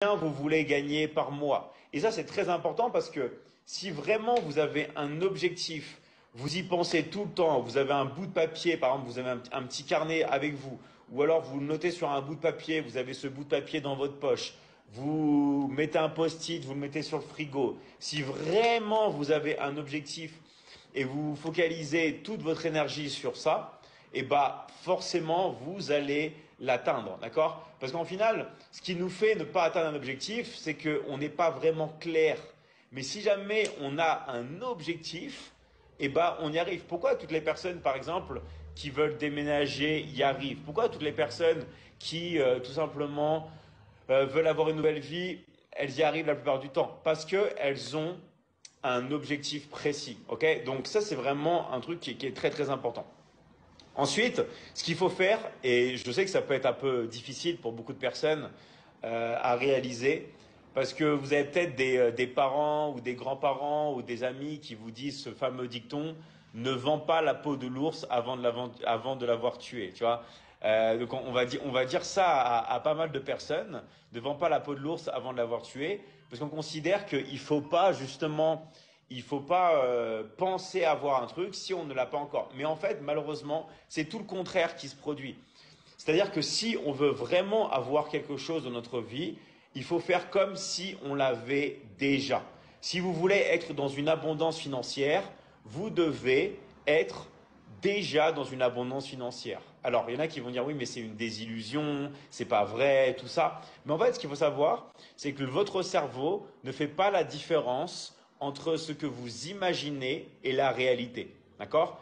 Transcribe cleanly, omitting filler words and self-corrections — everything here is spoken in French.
vous voulez gagner par mois. Et ça, c'est très important parce que si vraiment vous avez un objectif, vous y pensez tout le temps, vous avez un bout de papier, par exemple, vous avez un petit carnet avec vous, ou alors vous le notez sur un bout de papier, vous avez ce bout de papier dans votre poche, vous mettez un post-it, vous le mettez sur le frigo. Si vraiment vous avez un objectif et vous focalisez toute votre énergie sur ça, et bah forcément vous allez l'atteindre, d'accord? Parce qu'en final, ce qui nous fait ne pas atteindre un objectif, c'est qu'on n'est pas vraiment clair. Mais si jamais on a un objectif, et bah on y arrive. Pourquoi toutes les personnes, par exemple, qui veulent déménager y arrivent? Pourquoi toutes les personnes qui tout simplement veulent avoir une nouvelle vie, elles y arrivent la plupart du temps? Parce qu'elles ont un objectif précis, ok? Donc ça, c'est vraiment un truc qui est très très important. Ensuite, ce qu'il faut faire, et je sais que ça peut être un peu difficile pour beaucoup de personnes à réaliser, parce que vous avez peut-être des parents ou des grands-parents ou des amis qui vous disent ce fameux dicton, ne vends pas la peau de l'ours avant de l'avoir tué, tu vois. Donc on va dire ça à pas mal de personnes, ne vends pas la peau de l'ours avant de l'avoir tué, parce qu'on considère qu'il faut pas justement il faut pas penser avoir un truc si on ne l'a pas encore. Mais en fait, malheureusement, c'est tout le contraire qui se produit. C'est-à-dire que si on veut vraiment avoir quelque chose dans notre vie, il faut faire comme si on l'avait déjà. Si vous voulez être dans une abondance financière, vous devez être déjà dans une abondance financière. Alors, il y en a qui vont dire oui, mais c'est une désillusion, c'est pas vrai, tout ça. Mais en fait, ce qu'il faut savoir, c'est que votre cerveau ne fait pas la différence entre ce que vous imaginez et la réalité. D'accord?